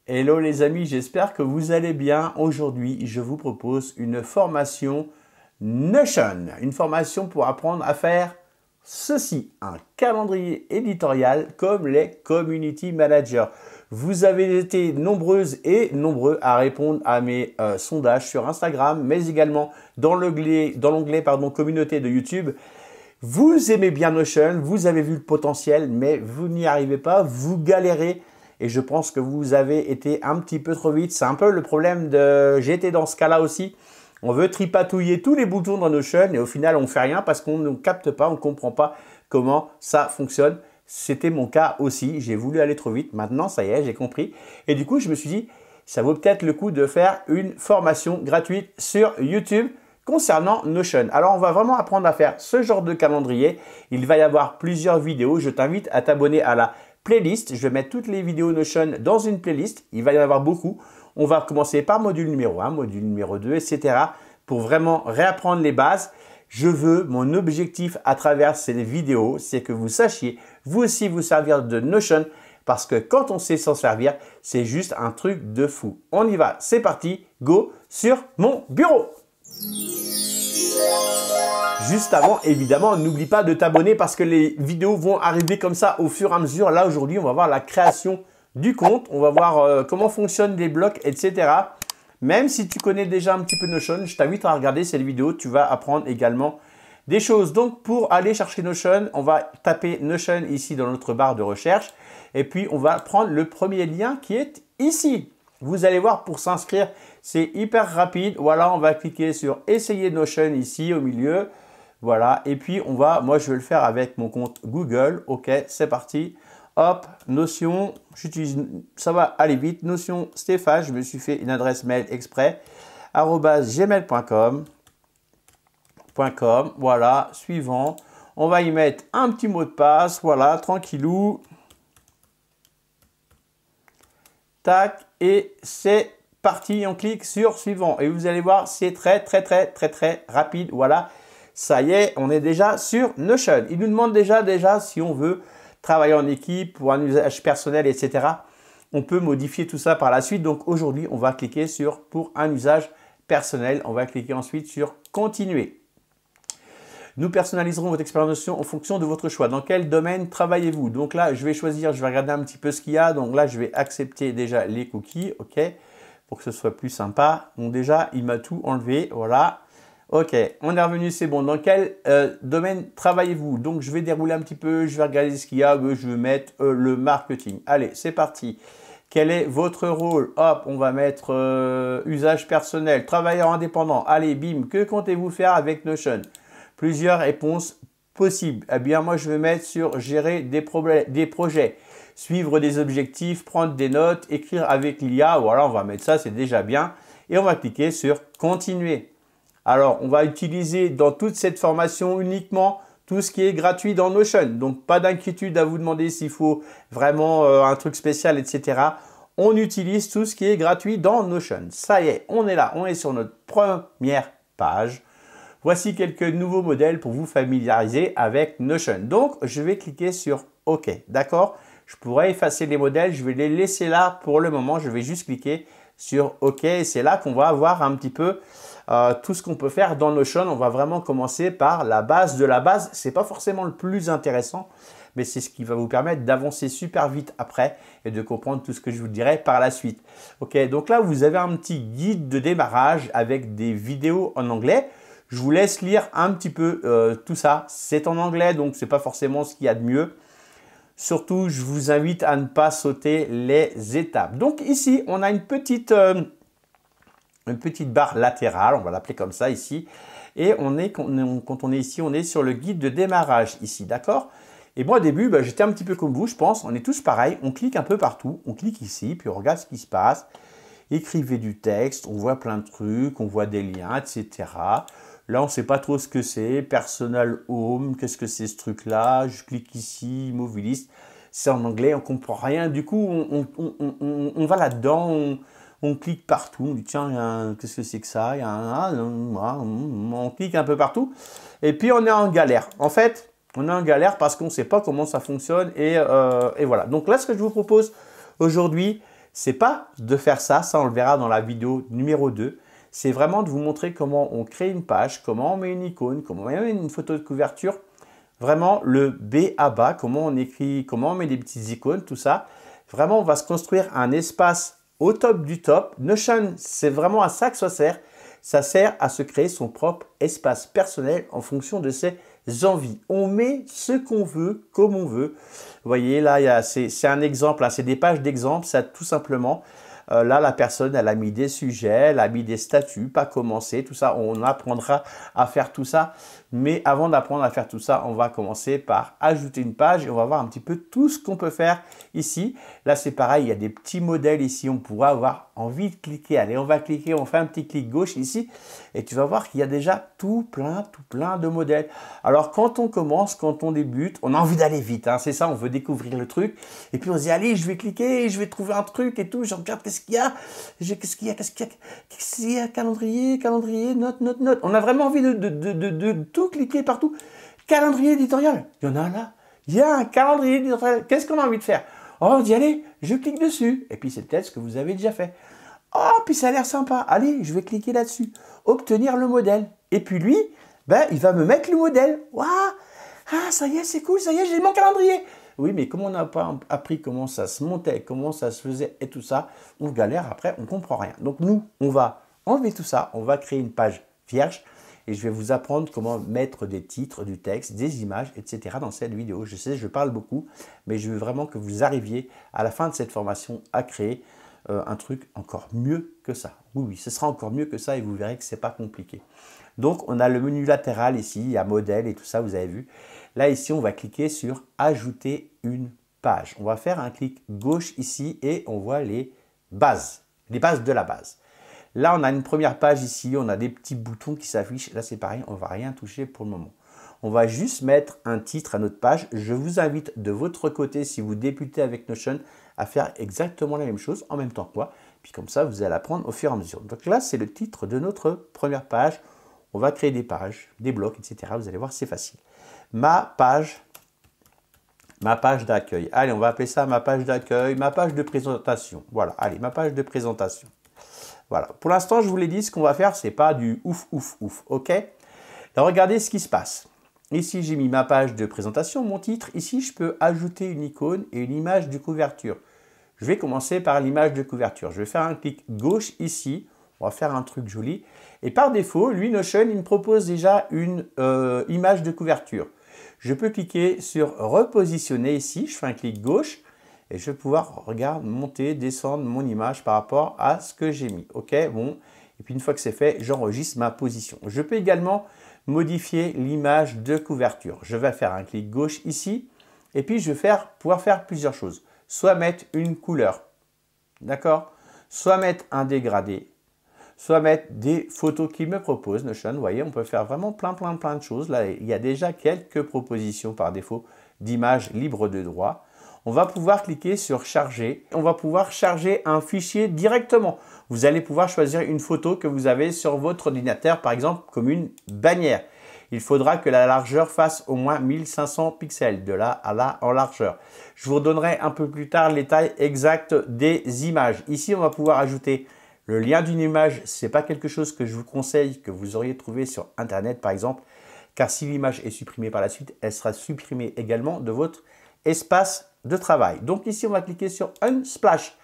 Hello les amis, j'espère que vous allez bien. Aujourd'hui, je vous propose une formation Notion. Une formation pour apprendre à faire ceci, un calendrier éditorial comme les community managers. Vous avez été nombreuses et nombreux à répondre à mes sondages sur Instagram, mais également dans l'onglet communauté de YouTube. Vous aimez bien Notion, vous avez vu le potentiel, mais vous n'y arrivez pas, vous galérez. Et je pense que vous avez été un petit peu trop vite. C'est un peu le problème de... J'ai été dans ce cas-là aussi. On veut tripatouiller tous les boutons dans Notion et au final, on ne fait rien parce qu'on ne capte pas, on ne comprend pas comment ça fonctionne. C'était mon cas aussi. J'ai voulu aller trop vite. Maintenant, ça y est, j'ai compris. Et du coup, je me suis dit, ça vaut peut-être le coup de faire une formation gratuite sur YouTube concernant Notion. Alors, on va vraiment apprendre à faire ce genre de calendrier. Il va y avoir plusieurs vidéos. Je t'invite à t'abonner à la playlist. Je vais mettre toutes les vidéos Notion dans une playlist. Il va y en avoir beaucoup. On va commencer par module numéro 1, module numéro 2, etc. pour vraiment réapprendre les bases. Mon objectif à travers ces vidéos, c'est que vous sachiez vous aussi vous servir de Notion parce que quand on sait s'en servir, c'est juste un truc de fou. On y va, c'est parti, go sur mon bureau. Juste avant, évidemment, n'oublie pas de t'abonner parce que les vidéos vont arriver comme ça au fur et à mesure. Là, aujourd'hui, on va voir la création du compte. On va voir comment fonctionnent les blocs, etc. Même si tu connais déjà un petit peu Notion, je t'invite à regarder cette vidéo. Tu vas apprendre également des choses. Donc, pour aller chercher Notion, on va taper Notion ici dans notre barre de recherche. Et puis, on va prendre le premier lien qui est ici. Vous allez voir, pour s'inscrire, c'est hyper rapide. Voilà, on va cliquer sur « Essayer Notion » ici au milieu. Voilà, et puis moi je vais le faire avec mon compte Google. Ok, c'est parti. Hop, Notion, ça va aller vite. Notion Stéphane, je me suis fait une adresse mail exprès, @gmail.com. Voilà, suivant. On va y mettre un petit mot de passe, voilà, tranquillou. Tac, et c'est parti. On clique sur suivant. Et vous allez voir, c'est très rapide. Voilà. Ça y est, on est déjà sur Notion. Il nous demande déjà si on veut travailler en équipe pour un usage personnel, etc. On peut modifier tout ça par la suite. Donc aujourd'hui, on va cliquer sur pour un usage personnel. On va cliquer ensuite sur continuer. Nous personnaliserons votre expérience Notion en fonction de votre choix. Dans quel domaine travaillez-vous? Donc là, je vais choisir, je vais regarder un petit peu ce qu'il y a. Donc là, je vais accepter déjà les cookies, ok, pour que ce soit plus sympa. Donc déjà, il m'a tout enlevé, voilà. Ok, on est revenu, c'est bon. Dans quel domaine travaillez-vous? Donc, je vais dérouler un petit peu, je vais regarder ce qu'il y a. Je vais mettre le marketing. Allez, c'est parti. Quel est votre rôle? Hop, on va mettre usage personnel, travailleur indépendant. Allez, bim, que comptez-vous faire avec Notion? Plusieurs réponses possibles. Eh bien, moi, je vais mettre sur gérer des projets, suivre des objectifs, prendre des notes, écrire avec l'IA. Voilà, on va mettre ça, c'est déjà bien. Et on va cliquer sur continuer. Alors, on va utiliser dans toute cette formation uniquement tout ce qui est gratuit dans Notion. Donc, pas d'inquiétude à vous demander s'il faut vraiment un truc spécial, etc. On utilise tout ce qui est gratuit dans Notion. Ça y est, on est là, on est sur notre première page. Voici quelques nouveaux modèles pour vous familiariser avec Notion. Donc, je vais cliquer sur OK. D'accord? Je pourrais effacer les modèles, je vais les laisser là pour le moment. Je vais juste cliquer sur OK. Et c'est là qu'on va avoir un petit peu tout ce qu'on peut faire dans Notion. On va vraiment commencer par la base de la base. Ce n'est pas forcément le plus intéressant, mais c'est ce qui va vous permettre d'avancer super vite après et de comprendre tout ce que je vous dirai par la suite. Ok, donc là, vous avez un petit guide de démarrage avec des vidéos en anglais. Je vous laisse lire un petit peu tout ça. C'est en anglais, donc ce n'est pas forcément ce qu'il y a de mieux. Surtout, je vous invite à ne pas sauter les étapes. Donc ici, on a une petite barre latérale, on va l'appeler comme ça ici. Et quand on est ici, on est sur le guide de démarrage ici, d'accord? Et moi, au début, j'étais un petit peu comme vous, je pense. On est tous pareils. On clique un peu partout. On clique ici, puis on regarde ce qui se passe. Écrivez du texte, on voit plein de trucs, on voit des liens, etc. Là, on ne sait pas trop ce que c'est. Personal Home, qu'est-ce que c'est ce truc-là? Je clique ici, Immobiliste. C'est en anglais, on ne comprend rien. Du coup, on va là-dedans, on clique partout. On dit, tiens, qu'est-ce que c'est que ça? On clique un peu partout. Et puis, on est en galère. En fait, on est en galère parce qu'on ne sait pas comment ça fonctionne. Et voilà. Donc là, ce que je vous propose aujourd'hui, c'est pas de faire ça, ça on le verra dans la vidéo numéro 2. C'est vraiment de vous montrer comment on crée une page, comment on met une icône, comment on met une photo de couverture. Vraiment le B à bas, comment on écrit, comment on met des petites icônes, tout ça. Vraiment, on va se construire un espace au top du top. Notion, c'est vraiment à ça que ça sert. Ça sert à se créer son propre espace personnel en fonction de ses envies. On met ce qu'on veut, comme on veut. Vous voyez, là, c'est un exemple, c'est des pages d'exemple, ça tout simplement. Là, la personne, elle a mis des sujets, elle a mis des statuts, pas commencer, tout ça. On apprendra à faire tout ça. Mais avant d'apprendre à faire tout ça, on va commencer par ajouter une page et on va voir un petit peu tout ce qu'on peut faire ici. Là, c'est pareil, il y a des petits modèles ici. On pourra avoir envie de cliquer. Allez, on va cliquer, on fait un petit clic gauche ici et tu vas voir qu'il y a déjà tout plein de modèles. Alors, quand on commence, quand on débute, on a envie d'aller vite. C'est ça, on veut découvrir le truc. Et puis, on se dit, allez, je vais cliquer, je vais trouver un truc et tout. Je regarde qu'est-ce qu'il y a. Qu'est-ce qu'il y a, calendrier, note. On a vraiment envie de tout cliquer partout. Calendrier éditorial, il y en a là. Il y a un calendrier éditorial. Qu'est-ce qu'on a envie de faire? Oh, on dit, allez, je clique dessus. Et puis, c'est peut-être ce que vous avez déjà fait. Oh, puis ça a l'air sympa. Allez, je vais cliquer là-dessus. Obtenir le modèle. Et puis lui, il va me mettre le modèle. Waouh! Ah, ça y est, c'est cool, ça y est, j'ai mon calendrier. Oui, mais comme on n'a pas appris comment ça se montait, comment ça se faisait et tout ça, on galère après, on ne comprend rien. Donc nous, on va enlever tout ça, on va créer une page vierge et je vais vous apprendre comment mettre des titres, du texte, des images, etc. dans cette vidéo. Je sais, je parle beaucoup, mais je veux vraiment que vous arriviez à la fin de cette formation à créer un truc encore mieux que ça. Oui, ce sera encore mieux que ça et vous verrez que ce n'est pas compliqué. Donc, on a le menu latéral ici, il y a modèle et tout ça, vous avez vu. Là, ici, on va cliquer sur « Ajouter une page ». On va faire un clic gauche ici et on voit les bases de la base. Là, on a une première page ici, on a des petits boutons qui s'affichent. Là, c'est pareil, on ne va rien toucher pour le moment. On va juste mettre un titre à notre page. Je vous invite de votre côté, si vous débutez avec Notion, à faire exactement la même chose en même temps que moi. Puis comme ça, vous allez apprendre au fur et à mesure. Donc là, c'est le titre de notre première page. On va créer des pages, des blocs, etc. Vous allez voir, c'est facile. Ma page d'accueil. Allez, on va appeler ça ma page d'accueil, ma page de présentation. Voilà, allez, ma page de présentation. Voilà. Pour l'instant, je vous l'ai dit, ce qu'on va faire, c'est pas du ouf, ok? Alors, regardez ce qui se passe. Ici, j'ai mis ma page de présentation, mon titre. Ici, je peux ajouter une icône et une image de couverture. Je vais commencer par l'image de couverture. Je vais faire un clic gauche ici. On va faire un truc joli. Et par défaut, lui, Notion, il me propose déjà une image de couverture. Je peux cliquer sur repositionner ici. Je fais un clic gauche et je vais pouvoir, regarde, monter, descendre mon image par rapport à ce que j'ai mis. OK, bon. Et puis, une fois que c'est fait, j'enregistre ma position. Je peux également modifier l'image de couverture. Je vais faire un clic gauche ici. Et puis, je vais pouvoir faire plusieurs choses. Soit mettre une couleur, d'accord? Soit mettre un dégradé. Soit mettre des photos qu'il me propose, Notion. Vous voyez, on peut faire vraiment plein de choses. Là, il y a déjà quelques propositions par défaut d'images libres de droit. On va pouvoir cliquer sur charger. On va pouvoir charger un fichier directement. Vous allez pouvoir choisir une photo que vous avez sur votre ordinateur, par exemple, comme une bannière. Il faudra que la largeur fasse au moins 1500 pixels, de là à là en largeur. Je vous donnerai un peu plus tard les tailles exactes des images. Ici, on va pouvoir ajouter le lien d'une image. Ce n'est pas quelque chose que je vous conseille, que vous auriez trouvé sur Internet, par exemple, car si l'image est supprimée par la suite, elle sera supprimée également de votre espace de travail. Donc ici, on va cliquer sur Unsplash.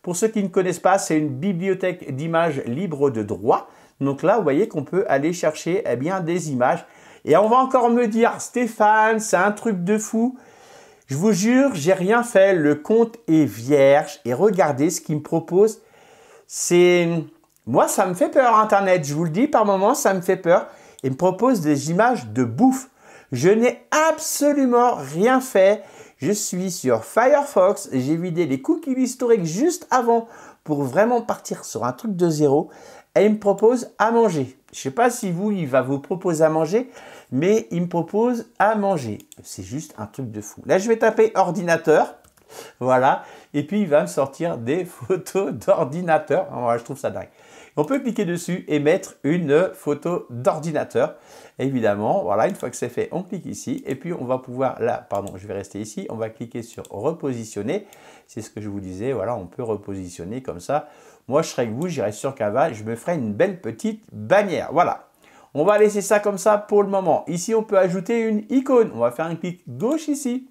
Pour ceux qui ne connaissent pas, c'est une bibliothèque d'images libres de droit. Donc là, vous voyez qu'on peut aller chercher des images. Et on va encore me dire, Stéphane, c'est un truc de fou. Je vous jure, j'ai rien fait. Le compte est vierge. Et regardez ce qu'il me propose. Moi, ça me fait peur, Internet. Je vous le dis, par moments, ça me fait peur. Il me propose des images de bouffe. Je n'ai absolument rien fait. Je suis sur Firefox. J'ai vidé les cookies historiques juste avant pour vraiment partir sur un truc de zéro. Et il me propose à manger. Je ne sais pas si il va vous proposer à manger, mais il me propose à manger. C'est juste un truc de fou. Là, je vais taper ordinateur. Voilà. Et puis, il va me sortir des photos d'ordinateur. Je trouve ça dingue. On peut cliquer dessus et mettre une photo d'ordinateur. Évidemment, voilà, une fois que c'est fait, on clique ici. Et puis, on va pouvoir, là, pardon, je vais rester ici. On va cliquer sur repositionner. C'est ce que je vous disais. Voilà, on peut repositionner comme ça. Moi, je serai avec vous, j'irai sur Canva. Je me ferai une belle petite bannière. Voilà. On va laisser ça comme ça pour le moment. Ici, on peut ajouter une icône. On va faire un clic gauche ici.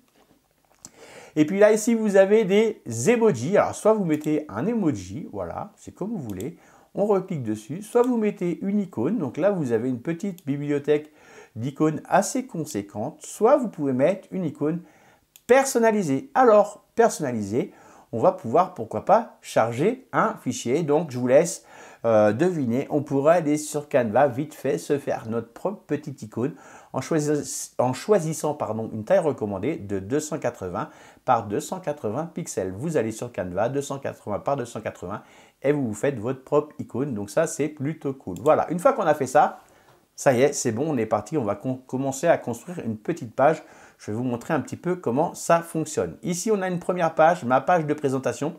Et puis là, ici, vous avez des emojis. Alors, soit vous mettez un emoji, voilà, c'est comme vous voulez. On reclique dessus. Soit vous mettez une icône. Donc là, vous avez une petite bibliothèque d'icônes assez conséquente. Soit vous pouvez mettre une icône personnalisée. Alors, personnalisée, on va pouvoir, pourquoi pas, charger un fichier. Donc, je vous laisse deviner. On pourra aller sur Canva, vite fait, se faire notre propre petite icône en choisissant une taille recommandée de 280 par 280 pixels. Vous allez sur Canva, 280 par 280 et vous vous faites votre propre icône. Donc ça, c'est plutôt cool. Voilà, une fois qu'on a fait ça, ça y est, c'est bon, on est parti. On va commencer à construire une petite page. Je vais vous montrer un petit peu comment ça fonctionne. Ici, on a une première page, ma page de présentation,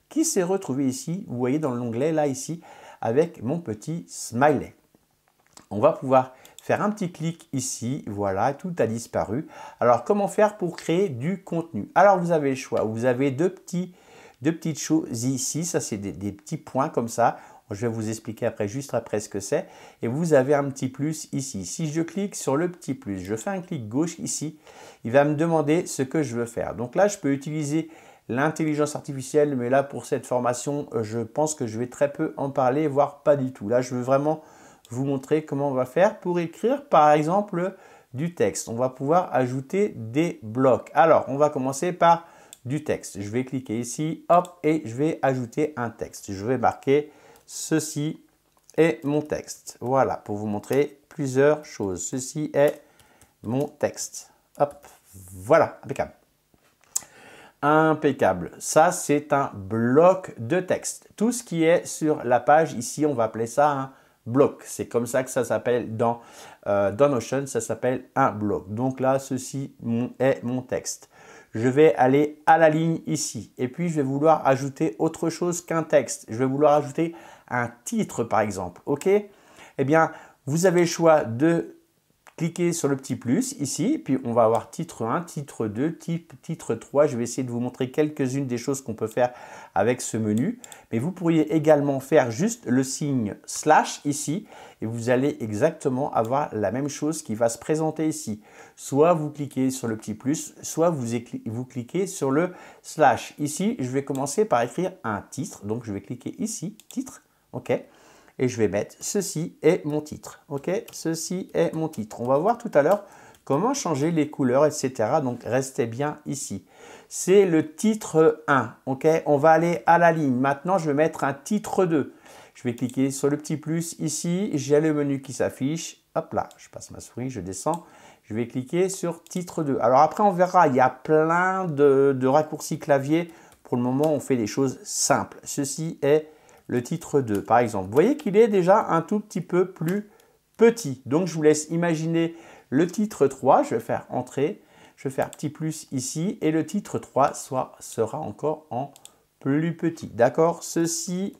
qui s'est retrouvée ici. Vous voyez dans l'onglet, là, ici, avec mon petit smiley. On va pouvoir faire un petit clic ici, voilà, tout a disparu. Alors, comment faire pour créer du contenu? Alors, vous avez le choix. Vous avez deux petites choses ici. Ça, c'est des petits points comme ça. Je vais vous expliquer juste après ce que c'est. Et vous avez un petit plus ici. Si je clique sur le petit plus, je fais un clic gauche ici, il va me demander ce que je veux faire. Donc là, je peux utiliser l'intelligence artificielle, mais là, pour cette formation, je pense que je vais très peu en parler, voire pas du tout. Là, je veux vraiment vous montrer comment on va faire pour écrire, par exemple, du texte. On va pouvoir ajouter des blocs. Alors, on va commencer par du texte. Je vais cliquer ici, hop, et je vais ajouter un texte. Je vais marquer ceci est mon texte. Voilà, pour vous montrer plusieurs choses. Ceci est mon texte. Hop, voilà, impeccable. Impeccable. Ça, c'est un bloc de texte. Tout ce qui est sur la page, ici, on va appeler ça un bloc. C'est comme ça que ça s'appelle dans Notion, ça s'appelle un bloc. Donc là, ceci est mon texte. Je vais aller à la ligne ici et puis je vais vouloir ajouter autre chose qu'un texte. Je vais vouloir ajouter un titre par exemple. OK? Eh bien, vous avez le choix de cliquer sur le petit plus ici, puis on va avoir titre 1, titre 2, titre 3. Je vais essayer de vous montrer quelques-unes des choses qu'on peut faire avec ce menu. Mais vous pourriez également faire juste le signe slash ici et vous allez exactement avoir la même chose qui va se présenter ici. Soit vous cliquez sur le petit plus, soit vous cliquez sur le slash. Ici, je vais commencer par écrire un titre. Donc, je vais cliquer ici, titre, OK. Et je vais mettre ceci est mon titre. OK, ceci est mon titre. On va voir tout à l'heure comment changer les couleurs, etc. Donc, restez bien ici. C'est le titre 1. OK, on va aller à la ligne. Maintenant, je vais mettre un titre 2. Je vais cliquer sur le petit plus ici. J'ai le menu qui s'affiche. Hop là, je passe ma souris, je descends. Je vais cliquer sur titre 2. Alors après, on verra, il y a plein de raccourcis clavier. Pour le moment, on fait des choses simples. Ceci est le titre 2, par exemple. Vous voyez qu'il est déjà un tout petit peu plus petit. Donc, je vous laisse imaginer le titre 3. Je vais faire Entrée. Je vais faire petit plus ici. Et le titre 3 sera encore en plus petit. D'accord? Ceci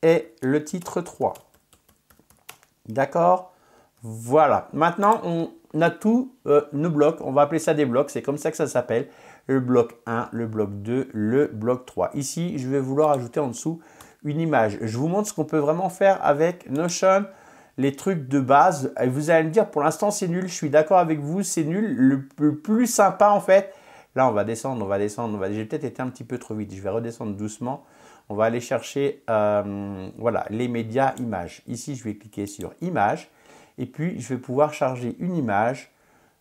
est le titre 3. D'accord? Voilà. Maintenant, on a tous nos blocs. On va appeler ça des blocs. C'est comme ça que ça s'appelle. Le bloc 1, le bloc 2, le bloc 3. Ici, je vais vouloir ajouter en dessous une image. Je vous montre ce qu'on peut vraiment faire avec Notion, les trucs de base. Et vous allez me dire, pour l'instant, c'est nul. Je suis d'accord avec vous, c'est nul. Le plus sympa, en fait, là, on va descendre, on va descendre. J'ai peut-être été un petit peu trop vite. Je vais redescendre doucement. On va aller chercher voilà, les médias images. Ici, je vais cliquer sur Images. Et puis, je vais pouvoir charger une image,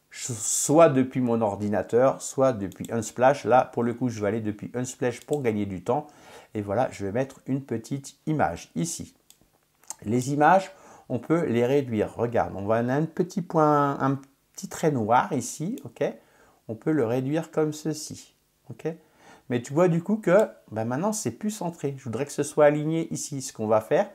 soit depuis mon ordinateur, soit depuis Unsplash. Là, pour le coup, je vais aller depuis Unsplash pour gagner du temps. Et voilà, je vais mettre une petite image ici. Les images, on peut les réduire. Regarde, on a un petit point, un petit trait noir ici, OK? On peut le réduire comme ceci, OK? Mais tu vois du coup que maintenant, c'est plus centré. Je voudrais que ce soit aligné ici. Ce qu'on va faire,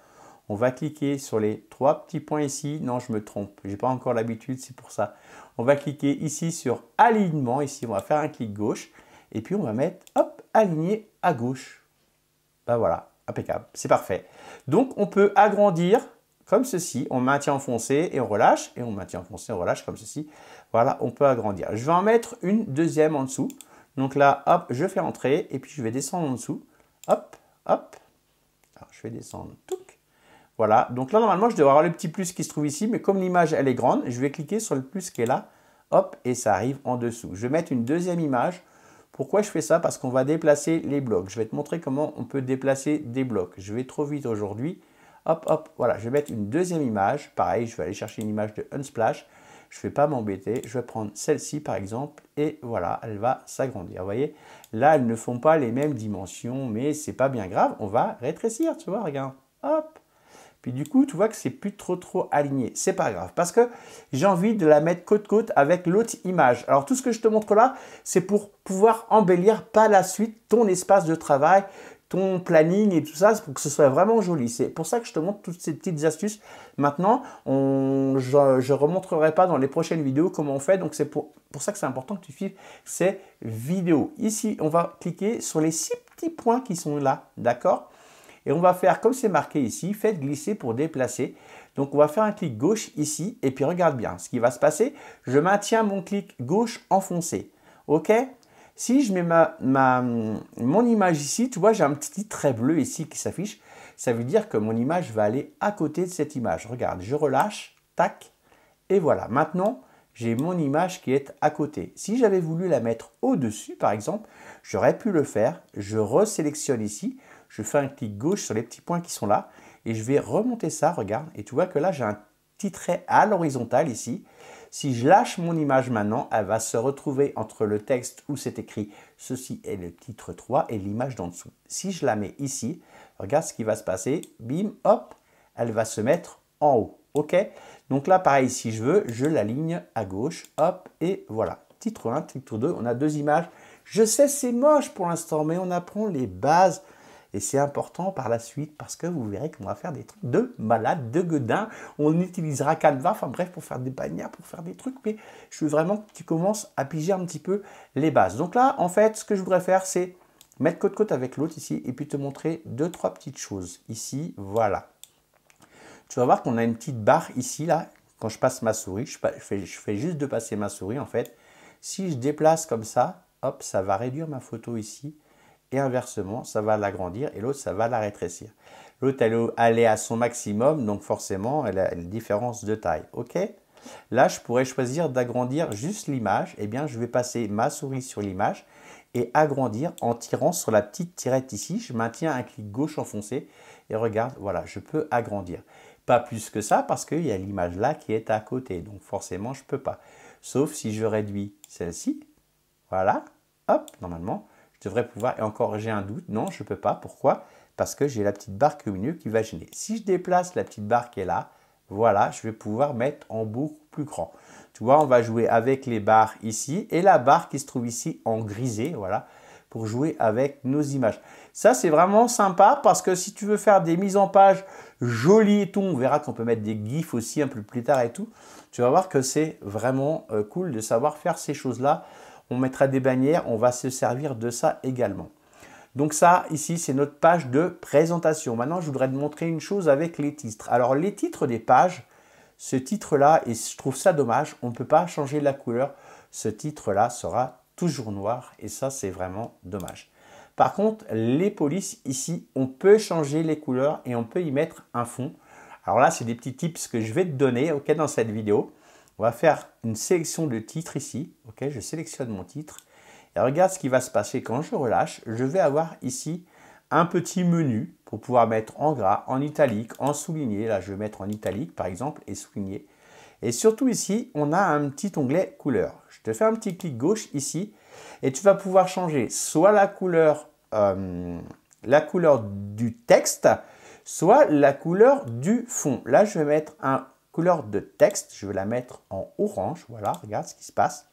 on va cliquer sur les trois petits points ici. Non, je me trompe. Je n'ai pas encore l'habitude, c'est pour ça. On va cliquer ici sur alignement. Ici, on va faire un clic gauche. Et puis, on va mettre, hop, aligner à gauche. Ben voilà, impeccable, c'est parfait. Donc, on peut agrandir comme ceci. On maintient enfoncé et on relâche. Et on maintient enfoncé, on relâche comme ceci. Voilà, on peut agrandir. Je vais en mettre une deuxième en dessous. Donc là, hop, je fais entrer et puis je vais descendre en dessous. Hop, hop. Alors, je vais descendre. Touc. Voilà, donc là, normalement, je devrais avoir le petit plus qui se trouve ici. Mais comme l'image, elle est grande, je vais cliquer sur le plus qui est là. Hop, et ça arrive en dessous. Je vais mettre une deuxième image. Pourquoi je fais ça? Parce qu'on va déplacer les blocs. Je vais te montrer comment on peut déplacer des blocs. Je vais trop vite aujourd'hui. Hop, hop, voilà. Je vais mettre une deuxième image. Pareil, je vais aller chercher une image de Unsplash. Je ne vais pas m'embêter. Je vais prendre celle-ci, par exemple. Et voilà, elle va s'agrandir. Vous voyez, là, elles ne font pas les mêmes dimensions, mais c'est pas bien grave. On va rétrécir, tu vois, regarde. Hop. Puis du coup, tu vois que c'est plus trop aligné. C'est pas grave parce que j'ai envie de la mettre côte-côte avec l'autre image. Alors tout ce que je te montre là, c'est pour pouvoir embellir par la suite ton espace de travail, ton planning et tout ça, pour que ce soit vraiment joli. C'est pour ça que je te montre toutes ces petites astuces. Maintenant, je ne remontrerai pas dans les prochaines vidéos comment on fait. Donc c'est pour ça que c'est important que tu suives ces vidéos. Ici, on va cliquer sur les 6 petits points qui sont là, d'accord ? Et on va faire comme c'est marqué ici, faites glisser pour déplacer. Donc on va faire un clic gauche ici et puis regarde bien ce qui va se passer. Je maintiens mon clic gauche enfoncé. OK? Si je mets mon image ici, tu vois, j'ai un petit trait bleu ici qui s'affiche. Ça veut dire que mon image va aller à côté de cette image. Regarde, je relâche, tac, et voilà. Maintenant, j'ai mon image qui est à côté. Si j'avais voulu la mettre au-dessus, par exemple, j'aurais pu le faire. Je resélectionne ici. Je fais un clic gauche sur les petits points qui sont là et je vais remonter ça, regarde. Et tu vois que là, j'ai un petit trait à l'horizontale ici. Si je lâche mon image maintenant, elle va se retrouver entre le texte où c'est écrit « Ceci est le titre 3 » et l'image d'en dessous. Si je la mets ici, regarde ce qui va se passer. Bim, hop, elle va se mettre en haut. OK? Donc là, pareil, si je veux, je l'aligne à gauche. Hop, et voilà. Titre 1, titre 2, on a deux images. Je sais, c'est moche pour l'instant, mais on apprend les bases. Et c'est important par la suite parce que vous verrez qu'on va faire des trucs de malade, de gueudin. On utilisera Canva, enfin bref, pour faire des bannières, pour faire des trucs. Mais je veux vraiment que tu commences à piger un petit peu les bases. Donc là, en fait, ce que je voudrais faire, c'est mettre côte-côte avec l'autre ici et puis te montrer deux, trois petites choses. Ici, voilà. Tu vas voir qu'on a une petite barre ici, là. Quand je passe ma souris, je fais juste de passer ma souris, en fait. Si je déplace comme ça, hop, ça va réduire ma photo ici. Et inversement, ça va l'agrandir et l'autre, ça va la rétrécir. L'autre, elle est à son maximum, donc forcément, elle a une différence de taille. OK? Là, je pourrais choisir d'agrandir juste l'image. Eh bien, je vais passer ma souris sur l'image et agrandir en tirant sur la petite tirette ici. Je maintiens un clic gauche enfoncé et regarde, voilà, je peux agrandir. Pas plus que ça parce qu'il y a l'image là qui est à côté. Donc forcément, je ne peux pas. Sauf si je réduis celle-ci. Voilà. Hop, normalement. Je devrais pouvoir, et encore j'ai un doute, non, je ne peux pas. Pourquoi? Parce que j'ai la petite barre qui est au milieu qui va gêner. Si je déplace la petite barre qui est là, voilà, je vais pouvoir mettre en beaucoup plus grand. Tu vois, on va jouer avec les barres ici et la barre qui se trouve ici en grisé, voilà, pour jouer avec nos images. Ça, c'est vraiment sympa parce que si tu veux faire des mises en page jolies et tout, on verra qu'on peut mettre des gifs aussi un peu plus tard et tout. Tu vas voir que c'est vraiment cool de savoir faire ces choses-là. On mettra des bannières, on va se servir de ça également. Donc ça, ici, c'est notre page de présentation. Maintenant, je voudrais te montrer une chose avec les titres. Alors, les titres des pages, ce titre-là, et je trouve ça dommage, on ne peut pas changer la couleur. Ce titre-là sera toujours noir et ça, c'est vraiment dommage. Par contre, les polices, ici, on peut changer les couleurs et on peut y mettre un fond. Alors là, c'est des petits tips que je vais te donner dans cette vidéo. On va faire une sélection de titres ici. OK, je sélectionne mon titre. Et regarde ce qui va se passer quand je relâche. Je vais avoir ici un petit menu pour pouvoir mettre en gras, en italique, en souligné. Là, je vais mettre en italique, par exemple, et souligné. Et surtout ici, on a un petit onglet couleur. Je te fais un petit clic gauche ici. Et tu vas pouvoir changer soit la couleur du texte, soit la couleur du fond. Là, je vais mettre un couleur de texte, je vais la mettre en orange, voilà, regarde ce qui se passe.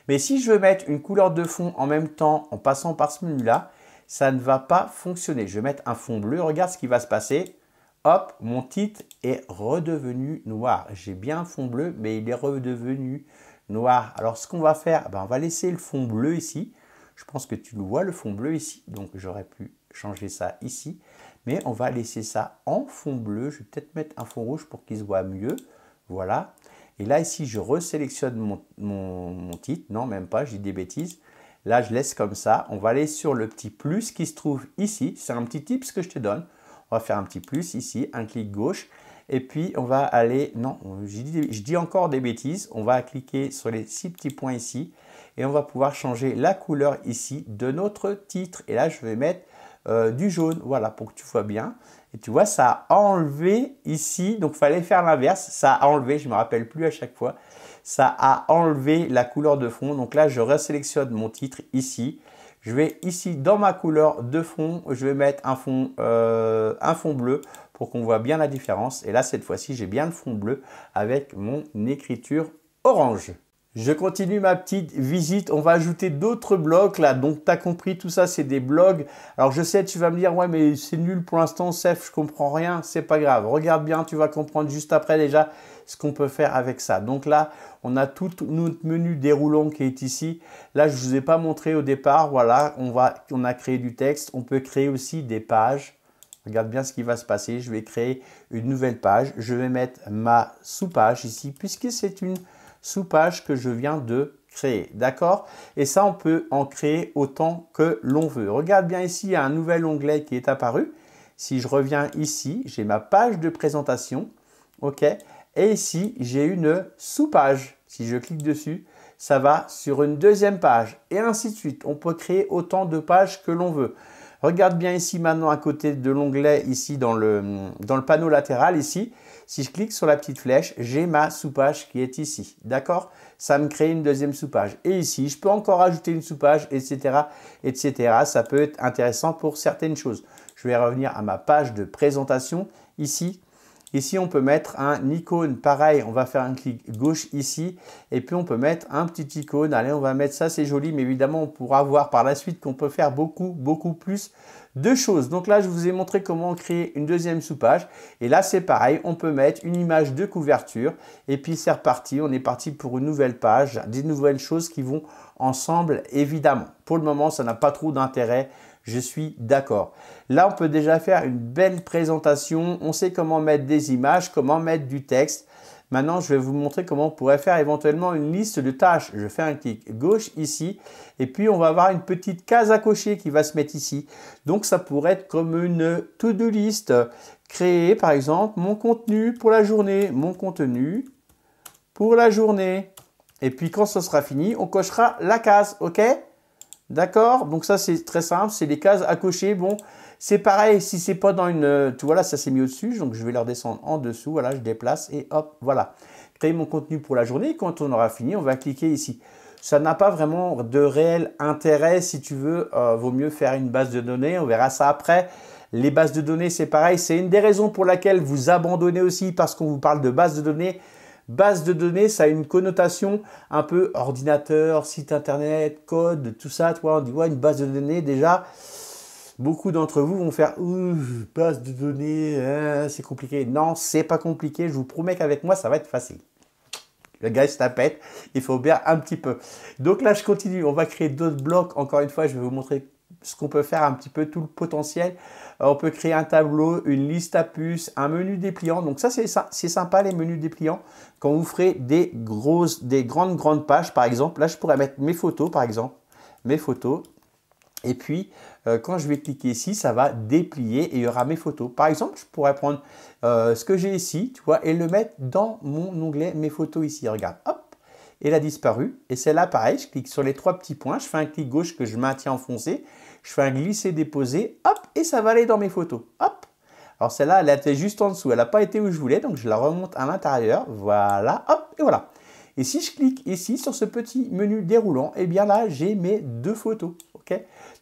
Mais si je veux mettre une couleur de fond en même temps, en passant par ce menu-là, ça ne va pas fonctionner. Je vais mettre un fond bleu, regarde ce qui va se passer. Hop, mon titre est redevenu noir. J'ai bien un fond bleu, mais il est redevenu noir. Alors, ce qu'on va faire, on va laisser le fond bleu ici. Je pense que tu le vois, le fond bleu ici. Donc, j'aurais pu changer ça ici. Mais on va laisser ça en fond bleu. Je vais peut-être mettre un fond rouge pour qu'il se voit mieux. Voilà. Et là, ici, je resélectionne mon titre. Non, même pas, je dis des bêtises. Là, je laisse comme ça. On va aller sur le petit plus qui se trouve ici. C'est un petit tips que je te donne. On va faire un petit plus ici, un clic gauche. Et puis, on va aller... Non, je dis encore des bêtises. On va cliquer sur les 6 petits points ici. Et on va pouvoir changer la couleur ici de notre titre. Et là, je vais mettre du jaune. Voilà, pour que tu vois bien. Et tu vois, ça a enlevé ici. Donc, il fallait faire l'inverse. Ça a enlevé, je ne me rappelle plus à chaque fois. Ça a enlevé la couleur de fond. Donc là, je resélectionne mon titre ici. Je vais ici, dans ma couleur de fond, je vais mettre un fond bleu pour qu'on voit bien la différence. Et là, cette fois-ci, j'ai bien le fond bleu avec mon écriture orange. Je continue ma petite visite. On va ajouter d'autres blocs là. Donc, tu as compris, tout ça, c'est des blogs. Alors, je sais, tu vas me dire, ouais, mais c'est nul pour l'instant, Seth, je comprends rien. C'est pas grave. Regarde bien, tu vas comprendre juste après déjà ce qu'on peut faire avec ça. Donc là, on a tout notre menu déroulant qui est ici. Là, je ne vous ai pas montré au départ. Voilà, on a créé du texte. On peut créer aussi des pages. Regarde bien ce qui va se passer. Je vais créer une nouvelle page. Je vais mettre ma sous-page ici puisque c'est une sous-page que je viens de créer. D'accord? Et ça, on peut en créer autant que l'on veut. Regarde bien ici, il y a un nouvel onglet qui est apparu. Si je reviens ici, j'ai ma page de présentation. OK? Et ici, j'ai une sous-page. Si je clique dessus, ça va sur une deuxième page. Et ainsi de suite. On peut créer autant de pages que l'on veut. Regarde bien ici maintenant à côté de l'onglet, ici dans le panneau latéral, ici. Si je clique sur la petite flèche, j'ai ma sous-page qui est ici. D'accord? Ça me crée une deuxième sous-page. Et ici, je peux encore ajouter une sous-page, etc., etc. Ça peut être intéressant pour certaines choses. Je vais revenir à ma page de présentation ici. Ici, on peut mettre un icône. Pareil, on va faire un clic gauche ici. Et puis, on peut mettre un petit icône. Allez, on va mettre ça, c'est joli. Mais évidemment, on pourra voir par la suite qu'on peut faire beaucoup plus de choses. Donc là, je vous ai montré comment créer une deuxième sous-page. Et là, c'est pareil. On peut mettre une image de couverture. Et puis, c'est reparti. On est parti pour une nouvelle page. Des nouvelles choses qui vont ensemble, évidemment. Pour le moment, ça n'a pas trop d'intérêt. Je suis d'accord. Là, on peut déjà faire une belle présentation. On sait comment mettre des images, comment mettre du texte. Maintenant, je vais vous montrer comment on pourrait faire éventuellement une liste de tâches. Je fais un clic gauche ici et puis on va avoir une petite case à cocher qui va se mettre ici. Donc, ça pourrait être comme une to-do list. Créer, par exemple, mon contenu pour la journée. Mon contenu pour la journée. Et puis, quand ce sera fini, on cochera la case. OK ? D'accord? Donc ça, c'est très simple. C'est des cases à cocher. Bon, c'est pareil. Si c'est pas dans une... Tu vois là, ça s'est mis au-dessus. Donc, je vais leur descendre en dessous. Voilà, je déplace et hop, voilà. Créer mon contenu pour la journée. Quand on aura fini, on va cliquer ici. Ça n'a pas vraiment de réel intérêt. Si tu veux, vaut mieux faire une base de données. On verra ça après. Les bases de données, c'est pareil. C'est une des raisons pour laquelle vous abandonnez aussi parce qu'on vous parle de base de données. Base de données, ça a une connotation un peu ordinateur, site internet, code, tout ça. Toi, on dit ouais, une base de données. Déjà, beaucoup d'entre vous vont faire base de données, c'est compliqué. Non, c'est pas compliqué. Je vous promets qu'avec moi, ça va être facile. Le gars, il se la pète. Il faut bien un petit peu. Donc là, je continue. On va créer d'autres blocs. Encore une fois, je vais vous montrer ce qu'on peut faire un petit peu, tout le potentiel. On peut créer un tableau, une liste à puces, un menu dépliant. Donc ça, c'est sympa les menus dépliants. Quand vous ferez des grandes pages, par exemple, là, je pourrais mettre mes photos, par exemple, mes photos. Et puis, quand je vais cliquer ici, ça va déplier et il y aura mes photos. Par exemple, je pourrais prendre ce que j'ai ici, tu vois, et le mettre dans mon onglet mes photos ici. Regarde, hop, elle a disparu. Et celle-là, pareil, je clique sur les trois petits points, je fais un clic gauche que je maintiens enfoncé, je fais un glisser-déposer, hop, et ça va aller dans mes photos. Hop. Alors celle-là, elle était juste en dessous, elle n'a pas été où je voulais, donc je la remonte à l'intérieur. Voilà, hop, et voilà. Et si je clique ici sur ce petit menu déroulant, eh bien là, j'ai mes deux photos. OK ?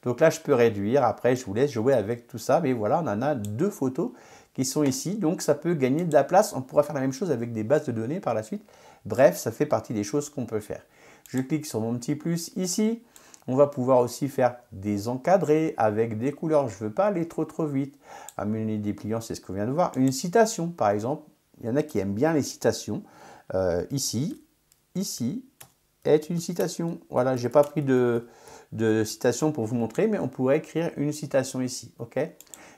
Donc là, je peux réduire. Après, je vous laisse jouer avec tout ça. Mais voilà, on en a deux photos qui sont ici. Donc, ça peut gagner de la place. On pourra faire la même chose avec des bases de données par la suite. Bref, ça fait partie des choses qu'on peut faire. Je clique sur mon petit plus ici. On va pouvoir aussi faire des encadrés avec des couleurs. Je ne veux pas aller trop vite. Un menu dépliant, c'est ce qu'on vient de voir. Une citation, par exemple. Il y en a qui aiment bien les citations. Ici est une citation. Voilà, je n'ai pas pris de de citation pour vous montrer, mais on pourrait écrire une citation ici. Ok.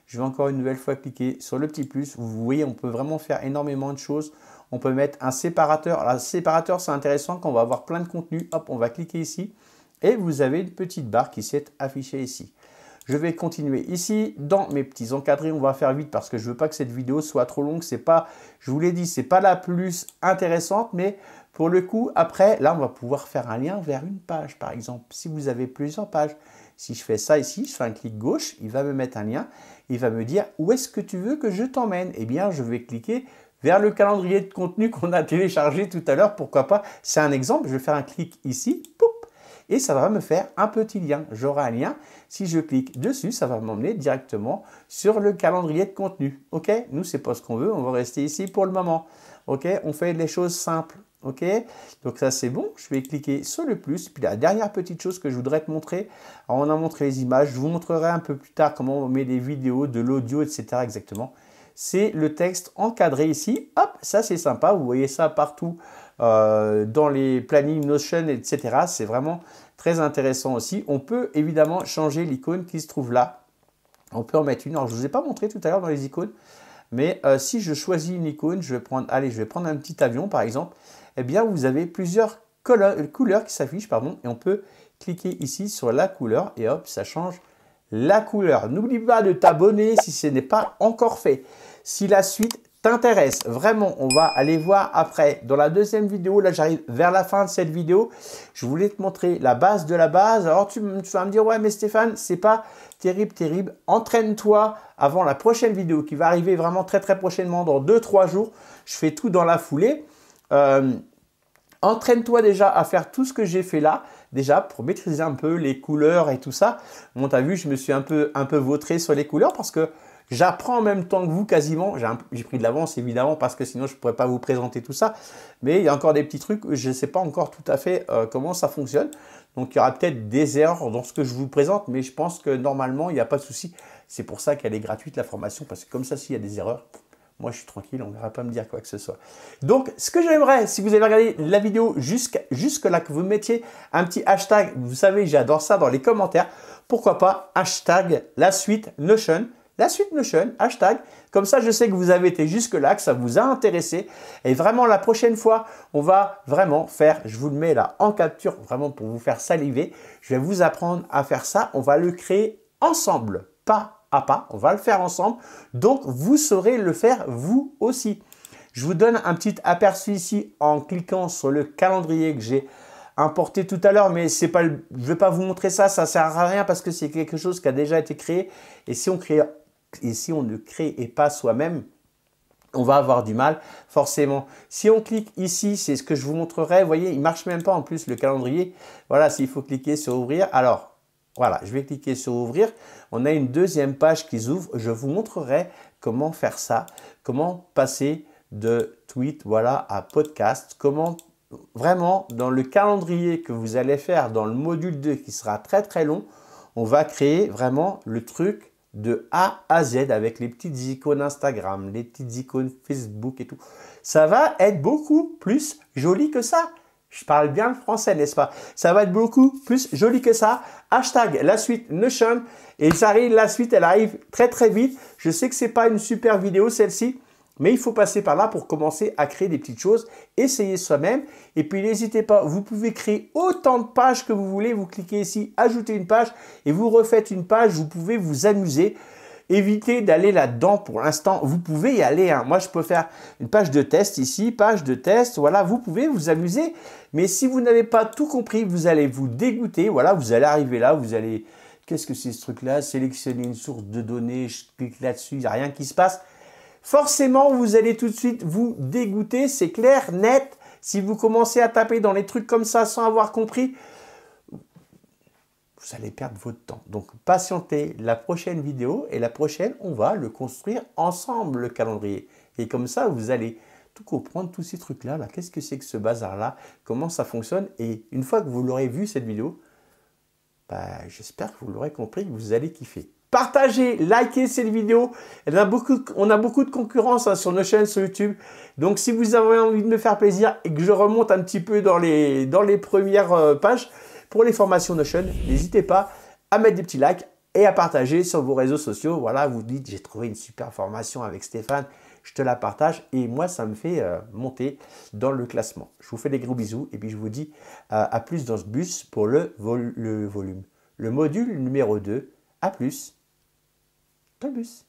Je vais encore une nouvelle fois cliquer sur le petit plus. Vous voyez, on peut vraiment faire énormément de choses. On peut mettre un séparateur. Alors, séparateur, c'est intéressant quand on va avoir plein de contenu. Hop, on va cliquer ici et vous avez une petite barre qui s'est affichée ici. Je vais continuer ici dans mes petits encadrés. On va faire vite parce que je ne veux pas que cette vidéo soit trop longue. C'est pas, je vous l'ai dit, c'est pas la plus intéressante, mais pour le coup, après, là, on va pouvoir faire un lien vers une page, par exemple. Si vous avez plusieurs pages, si je fais ça ici, je fais un clic gauche, il va me mettre un lien. Il va me dire où est-ce que tu veux que je t'emmène. Eh bien, je vais cliquer vers le calendrier de contenu qu'on a téléchargé tout à l'heure. Pourquoi pas? C'est un exemple. Je vais faire un clic ici. Poup, et ça va me faire un petit lien. J'aurai un lien. Si je clique dessus, ça va m'emmener directement sur le calendrier de contenu. OK? Nous, c'est pas ce qu'on veut. On va rester ici pour le moment. OK? On fait les choses simples. OK? Donc ça, c'est bon. Je vais cliquer sur le plus. Puis la dernière petite chose que je voudrais te montrer. Alors, on a montré les images. Je vous montrerai un peu plus tard comment on met des vidéos, de l'audio, etc. exactement. C'est le texte encadré ici. Hop, ça, c'est sympa. Vous voyez ça partout dans les plannings Notion, etc. C'est vraiment très intéressant aussi. On peut évidemment changer l'icône qui se trouve là. On peut en mettre une. Alors, je ne vous ai pas montré tout à l'heure dans les icônes. Mais si je choisis une icône, je vais prendre un petit avion par exemple. Eh bien, vous avez plusieurs couleurs qui s'affichent, pardon, et on peut cliquer ici sur la couleur et hop, ça change la couleur. N'oublie pas de t'abonner si ce n'est pas encore fait. Si la suite t'intéresse, vraiment, on va aller voir après. Dans la deuxième vidéo, là, j'arrive vers la fin de cette vidéo. Je voulais te montrer la base de la base. Alors, tu vas me dire, ouais, mais Stéphane, c'est pas terrible. Entraîne-toi avant la prochaine vidéo qui va arriver vraiment très prochainement, dans 2-3 jours. Je fais tout dans la foulée. Entraîne-toi déjà à faire tout ce que j'ai fait là, déjà pour maîtriser un peu les couleurs et tout ça. Bon, tu as vu, je me suis un peu vautré sur les couleurs parce que j'apprends en même temps que vous quasiment. J'ai pris de l'avance évidemment parce que sinon je ne pourrais pas vous présenter tout ça. Mais il y a encore des petits trucs, je ne sais pas encore tout à fait comment ça fonctionne. Donc il y aura peut-être des erreurs dans ce que je vous présente, mais je pense que normalement il n'y a pas de souci. C'est pour ça qu'elle est gratuite la formation, parce que comme ça, s'il y a des erreurs, moi, je suis tranquille, on ne va pas me dire quoi que ce soit. Donc, ce que j'aimerais, si vous avez regardé la vidéo jusque là, que vous mettiez un petit hashtag, vous savez, j'adore ça dans les commentaires. Pourquoi pas hashtag la suite Notion, hashtag. Comme ça, je sais que vous avez été jusque là, que ça vous a intéressé. Et vraiment, la prochaine fois, on va vraiment faire, je vous le mets là en capture, vraiment pour vous faire saliver. Je vais vous apprendre à faire ça. On va le créer ensemble, pas à pas, on va le faire ensemble, donc vous saurez le faire vous aussi. Je vous donne un petit aperçu ici en cliquant sur le calendrier que j'ai importé tout à l'heure, mais c'est pas, je ne vais pas vous montrer ça, ça ne sert à rien parce que c'est quelque chose qui a déjà été créé et si on ne crée pas soi-même, on va avoir du mal forcément. Si on clique ici, c'est ce que je vous montrerai, vous voyez, il ne marche même pas en plus le calendrier. Voilà, s'il faut cliquer sur ouvrir, alors voilà, je vais cliquer sur ouvrir. On a une deuxième page qui s'ouvre. Je vous montrerai comment faire ça, comment passer de tweet voilà, à podcast, comment vraiment dans le calendrier que vous allez faire dans le module 2 qui sera très long, on va créer vraiment le truc de A à Z avec les petites icônes Instagram, les petites icônes Facebook et tout. Ça va être beaucoup plus joli que ça. Je parle bien le français, n'est-ce pas? Ça va être beaucoup plus joli que ça. Hashtag la suite Notion. Et ça arrive, la suite, elle arrive très vite. Je sais que ce n'est pas une super vidéo celle-ci, mais il faut passer par là pour commencer à créer des petites choses. Essayez soi-même. Et puis n'hésitez pas, vous pouvez créer autant de pages que vous voulez. Vous cliquez ici, ajouter une page et vous refaites une page. Vous pouvez vous amuser. Évitez d'aller là-dedans pour l'instant. Vous pouvez y aller. Hein. Moi, je peux faire une page de test ici, page de test. Voilà, vous pouvez vous amuser. Mais si vous n'avez pas tout compris, vous allez vous dégoûter. Voilà, vous allez arriver là, vous allez... Qu'est-ce que c'est ce truc-là? Sélectionner une source de données, je clique là-dessus, il n'y a rien qui se passe. Forcément, vous allez tout de suite vous dégoûter. C'est clair, net. Si vous commencez à taper dans les trucs comme ça sans avoir compris, vous allez perdre votre temps. Donc, patientez la prochaine vidéo et la prochaine, on va le construire ensemble, le calendrier. Et comme ça, vous allez tout comprendre, tous ces trucs-là. Là. Qu'est-ce que c'est que ce bazar-là? Comment ça fonctionne? Et une fois que vous l'aurez vu, cette vidéo, bah, j'espère que vous l'aurez compris, que vous allez kiffer. Partagez, likez cette vidéo. On a beaucoup de concurrence hein, sur nos chaînes sur YouTube. Donc, si vous avez envie de me faire plaisir et que je remonte un petit peu dans les premières pages, pour les formations Notion. N'hésitez pas à mettre des petits likes et à partager sur vos réseaux sociaux. Voilà, vous dites, j'ai trouvé une super formation avec Stéphane, je te la partage et moi, ça me fait monter dans le classement. Je vous fais des gros bisous et puis je vous dis à plus dans ce bus pour le volume. Le module numéro 2. À plus dans le bus.